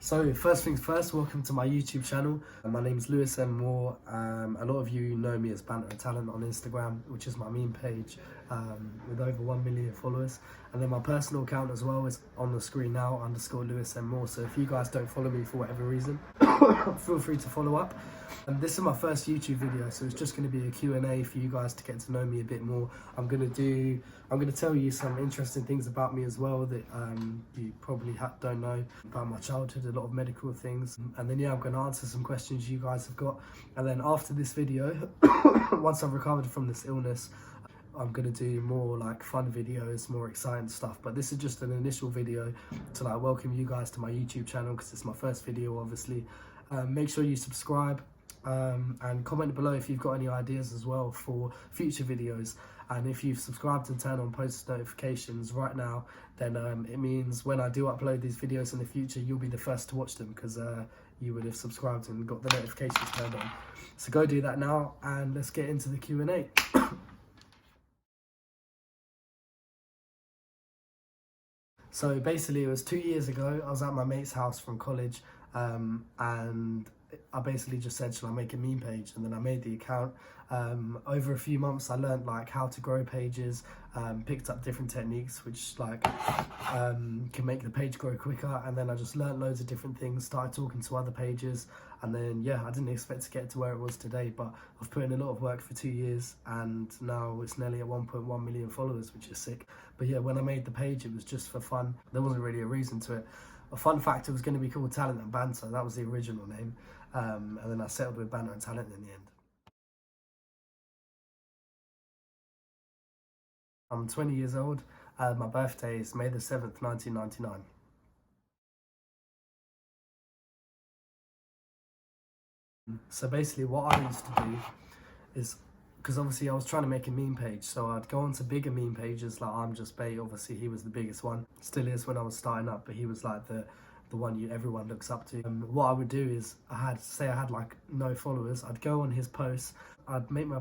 So first things first, welcome to my YouTube channel. My name is Lewis M. Moore. A lot of you know me as Banter and Talent on Instagram, which is my meme page with over 1 million followers. And then my personal account as well is on the screen now, _Lewis M. Moore. So if you guys don't follow me for whatever reason, feel free to follow up. And this is my first YouTube video, so it's just going to be a Q&A for you guys to get to know me a bit more. I'm going to tell you some interesting things about me as well that you probably don't know about my childhood, a lot of medical things. And then I'm going to answer some questions you guys have got. And then after this video, once I've recovered from this illness, I'm going to do more like fun videos, more exciting stuff. But this is just an initial video to like welcome you guys to my YouTube channel because it's my first video, obviously. Make sure you subscribe. And comment below if you've got any ideas as well for future videos. And if you've subscribed and turned on post notifications right now, then it means when I do upload these videos in the future, you'll be the first to watch them because you would have subscribed and got the notifications turned on. So go do that now and let's get into the Q&A. So basically it was 2 years ago. I was at my mate's house from college and I basically just said, shall I make a meme page? And then I made the account. Over a few months, I learned like how to grow pages, picked up different techniques which like can make the page grow quicker. And then I just learned loads of different things, started talking to other pages. And then, yeah, I didn't expect to get to where it was today, but I've put in a lot of work for 2 years and now it's nearly at 1.1 million followers, which is sick. But yeah, when I made the page, it was just for fun. There wasn't really a reason to it. A fun fact, it was going to be called Talent and Banter. That was the original name. And then I settled with Banter and Talent in the end. I'm 20 years old. My birthday is May the 7th, 1999. So basically what I used to do is, because obviously I was trying to make a meme page, so I'd go on to bigger meme pages like I'm Just Bait. Obviously he was the biggest one, still is when I was starting up, but he was like the one everyone looks up to. What I would do is I had like no followers, I'd go on his posts, I'd make my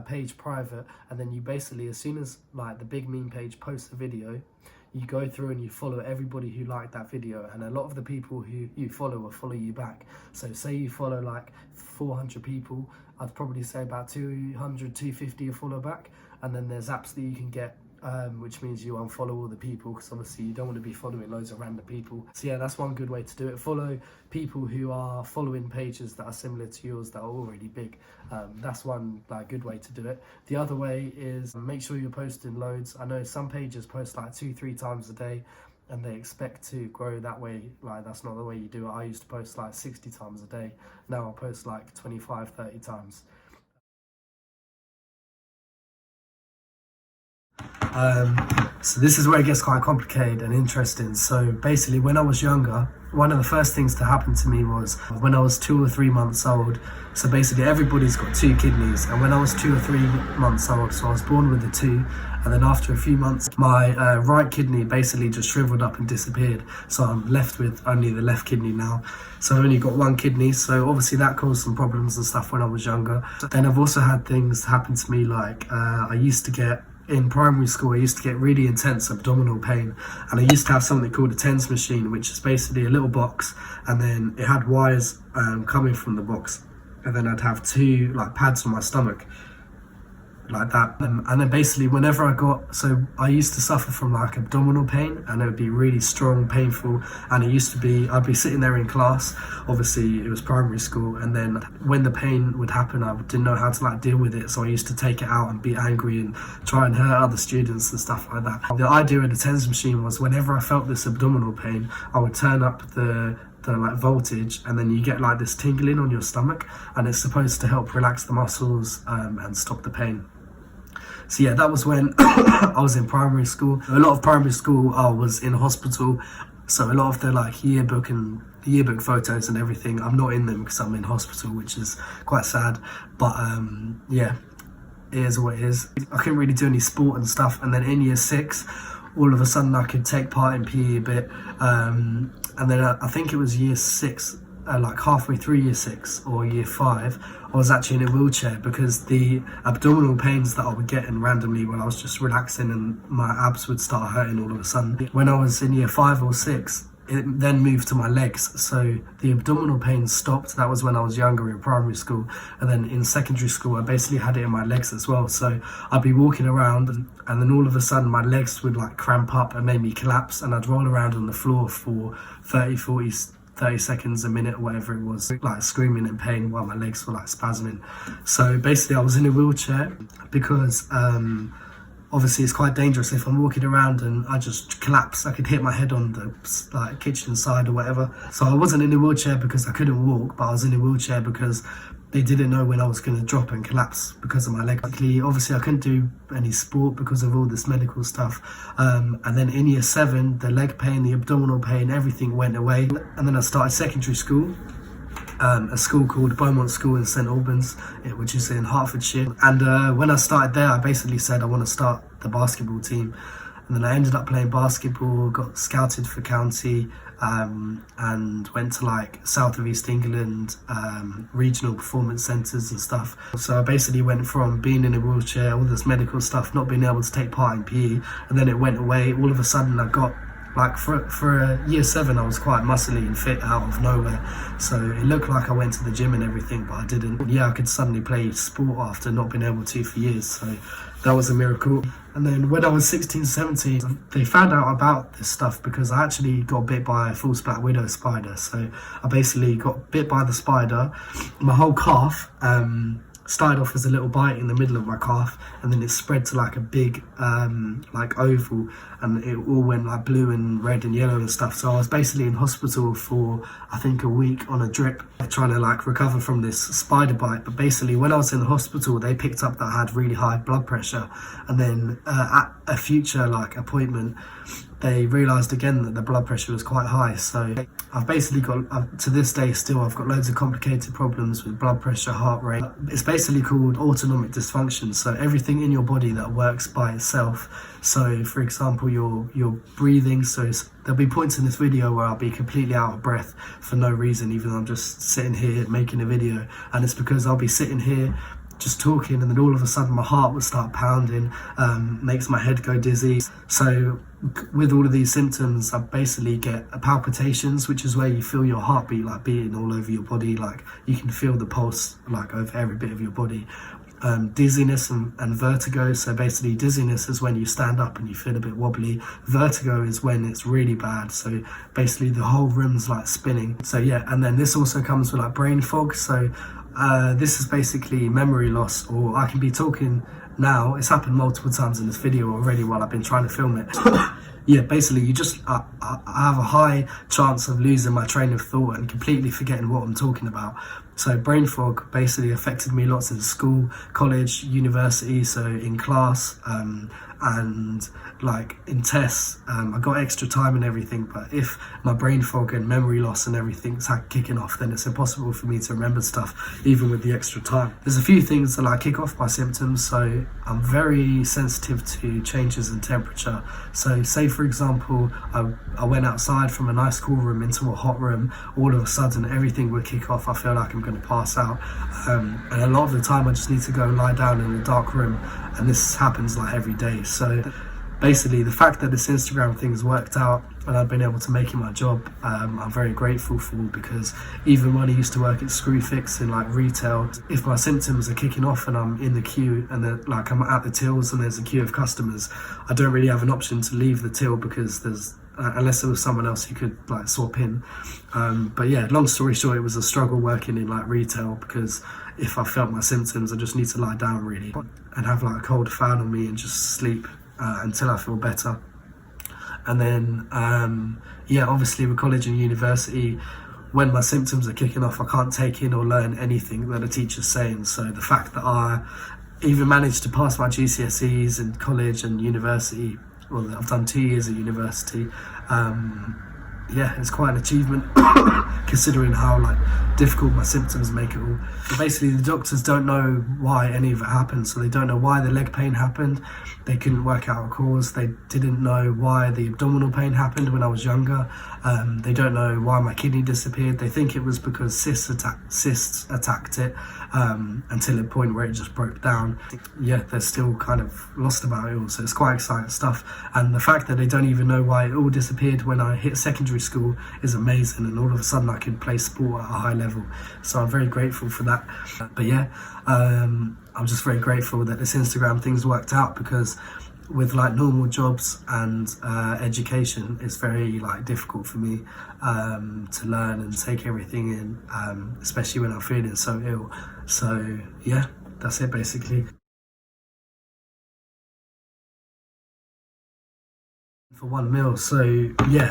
page private, and then you basically, as soon as like the big meme page posts a video, you go through and you follow everybody who liked that video, and a lot of the people who you follow will follow you back. So say you follow like 400 people, I'd probably say about 200, 250 will follow back. And then there's apps that you can get, which means you unfollow all the people, because obviously you don't want to be following loads of random people. So yeah, that's one good way to do it. Follow people who are following pages that are similar to yours that are already big. That's one like good way to do it. The other way is make sure you're posting loads. I know some pages post like 2-3 times a day and they expect to grow that way. Like that's not the way you do it. I used to post like 60 times a day. Now I post like 25-30 times. So this is where it gets quite complicated and interesting. So basically when I was younger, one of the first things to happen to me was when I was 2 or 3 months old. So basically everybody's got 2 kidneys, and when I was 2 or 3 months old, so I was born with the 2, and then after a few months my right kidney basically just shriveled up and disappeared, so I'm left with only the left kidney now. So I've only got 1 kidney, so obviously that caused some problems and stuff when I was younger. Then I've also had things happen to me like in primary school, I used to get really intense abdominal pain, and I used to have something called a TENS machine, which is basically a little box, and then it had wires coming from the box, and then I'd have 2 like pads on my stomach like that, and then basically whenever I used to suffer from like abdominal pain, and it would be really strong, painful, and I'd be sitting there in class, obviously it was primary school, and then when the pain would happen I didn't know how to like deal with it, so I used to take it out and be angry and try and hurt other students and stuff like that. The idea of the TENS machine was whenever I felt this abdominal pain, I would turn up the like voltage, and then you get like this tingling on your stomach, and it's supposed to help relax the muscles and stop the pain. So yeah, that was when I was in primary school. A lot of primary school I was in hospital, so a lot of the like yearbook photos and everything, I'm not in them because I'm in hospital, which is quite sad. But yeah, it is what it is. I couldn't really do any sport and stuff, and then in year 6 all of a sudden I could take part in PE a bit, and then I think it was year 6, like halfway through year 6 or year 5, I was actually in a wheelchair because the abdominal pains that I would get in randomly when I was just relaxing and my abs would start hurting all of a sudden. When I was in year 5 or 6, it then moved to my legs. So the abdominal pain stopped. That was when I was younger in primary school. And then in secondary school, I basically had it in my legs as well. So I'd be walking around and then all of a sudden my legs would like cramp up and make me collapse. And I'd roll around on the floor for 30 seconds, a minute, or whatever it was, like screaming in pain while my legs were like spasming. So basically I was in a wheelchair because obviously it's quite dangerous if I'm walking around and I just collapse. I could hit my head on the like kitchen side or whatever. So I wasn't in a wheelchair because I couldn't walk, but I was in a wheelchair because they didn't know when I was going to drop and collapse because of my leg. Obviously I couldn't do any sport because of all this medical stuff. And then in year 7, the leg pain, the abdominal pain, everything went away. And then I started secondary school. A school called Beaumont School in St Albans, which is in Hertfordshire. And when I started there, I basically said I want to start the basketball team. And then I ended up playing basketball, got scouted for county, and went to like south of East England, regional performance centres and stuff. So I basically went from being in a wheelchair, all this medical stuff, not being able to take part in PE, and then it went away. All of a sudden I got like for year 7 I was quite muscly and fit out of nowhere, so it looked like I went to the gym and everything, but I didn't. Yeah, I could suddenly play sport after not being able to for years, so that was a miracle. And then when I was 16, 17, they found out about this stuff because I actually got bit by a false black widow spider. So I basically got bit by the spider. My whole calf started off as a little bite in the middle of my calf, and then it spread to like a big like oval, and it all went like blue and red and yellow and stuff. So I was basically in hospital for I think a week on a drip trying to like recover from this spider bite. But basically when I was in the hospital, they picked up that I had really high blood pressure, and then at a future like appointment they realised again that the blood pressure was quite high. So I've basically got, to this day still, I've got loads of complicated problems with blood pressure, heart rate. It's basically called autonomic dysfunction. So everything in your body that works by itself. So for example, your breathing. So there'll be points in this video where I'll be completely out of breath for no reason, even though I'm just sitting here making a video. And it's because I'll be sitting here just talking, and then all of a sudden my heart would start pounding, makes my head go dizzy. So with all of these symptoms, I basically get palpitations, which is where you feel your heartbeat like beating all over your body, like you can feel the pulse like over every bit of your body. Dizziness and vertigo. So basically dizziness is when you stand up and you feel a bit wobbly. Vertigo is when it's really bad, so basically the whole room's like spinning. So yeah, and then this also comes with like brain fog. So this is basically memory loss, or I can be talking now, it's happened multiple times in this video already while I've been trying to film it. Yeah, basically you just, I have a high chance of losing my train of thought and completely forgetting what I'm talking about. So brain fog basically affected me lots in school, college, university, so in class, and like in tests. I got extra time and everything, but if my brain fog and memory loss and everything's kicking off, then it's impossible for me to remember stuff even with the extra time. There's a few things that like kick off my symptoms. So I'm very sensitive to changes in temperature. So say for example I went outside from a nice cool room into a hot room, all of a sudden everything would kick off. I feel like I'm going to pass out, and a lot of the time I just need to go lie down in a dark room, and this happens like every day. So basically the fact that this Instagram thing has worked out and I've been able to make it my job, I'm very grateful for, because even when I used to work at Screwfix in like retail, if my symptoms are kicking off and I'm in the queue and like I'm at the tills and there's a queue of customers, I don't really have an option to leave the till because there's unless there was someone else who could like swap in. But yeah, long story short, it was a struggle working in like retail, because if I felt my symptoms, I just need to lie down really and have like a cold fan on me and just sleep until I feel better. And then yeah, obviously with college and university, when my symptoms are kicking off, I can't take in or learn anything that a teacher's saying. So the fact that I even managed to pass my GCSEs in college and university, well, I've done 2 years at university, yeah, it's quite an achievement considering how like difficult my symptoms make it all. But basically the doctors don't know why any of it happened, so they don't know why the leg pain happened. They couldn't work out a cause. They didn't know why the abdominal pain happened when I was younger. They don't know why my kidney disappeared. They think it was because cysts attacked it, until a point where it just broke down. Yeah, they're still kind of lost about it all, so it's quite exciting stuff. And the fact that they don't even know why it all disappeared when I hit secondary secondary school is amazing, and all of a sudden I can play sport at a high level. So I'm very grateful for that. But yeah, I'm just very grateful that this Instagram thing's worked out, because with like normal jobs and education, it's very like difficult for me to learn and take everything in, especially when I'm feeling so ill. So yeah, that's it basically. For 1 mil. So yeah,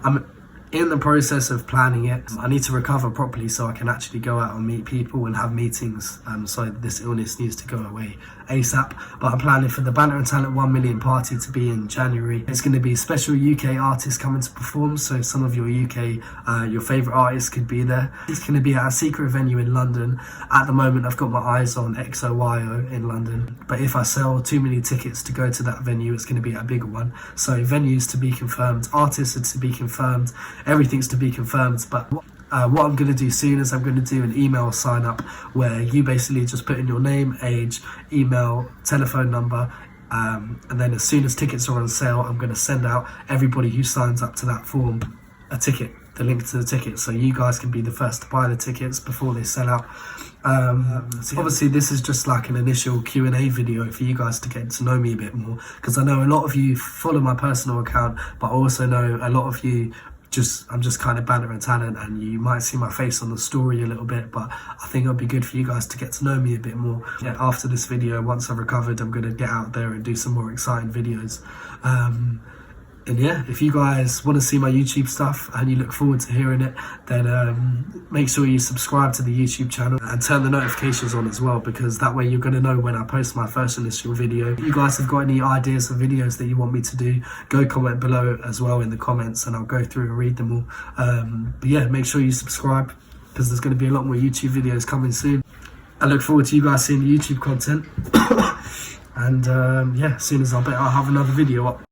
I'm in the process of planning it. I need to recover properly so I can actually go out and meet people and have meetings. So this illness needs to go away ASAP. But I'm planning for the Banter and Talent 1 million party to be in January. It's going to be special UK artists coming to perform. So some of your UK, your favourite artists could be there. It's going to be at a secret venue in London. At the moment, I've got my eyes on XOYO in London. But if I sell too many tickets to go to that venue, it's going to be a bigger one. So venues to be confirmed, artists are to be confirmed, everything's to be confirmed. But what I'm going to do soon is I'm going to do an email sign up where you basically just put in your name, age, email, telephone number, and then as soon as tickets are on sale, I'm going to send out everybody who signs up to that form a ticket, the link to the ticket, so you guys can be the first to buy the tickets before they sell out. So obviously this is just like an initial Q&A video for you guys to get to know me a bit more, because I know a lot of you follow my personal account, but I also know a lot of you I'm just kind of Banter and Talent, and you might see my face on the story a little bit, but I think it'll be good for you guys to get to know me a bit more. Yeah, after this video, once I've recovered, I'm going to get out there and do some more exciting videos. And yeah, if you guys want to see my YouTube stuff and you look forward to hearing it, then make sure you subscribe to the YouTube channel and turn the notifications on as well, because that way you're going to know when I post my first initial video. If you guys have got any ideas for videos that you want me to do, go comment below as well in the comments, and I'll go through and read them all. But yeah, make sure you subscribe, because there's going to be a lot more YouTube videos coming soon. I look forward to you guys seeing the YouTube content. And yeah, as soon as I'll have another video up.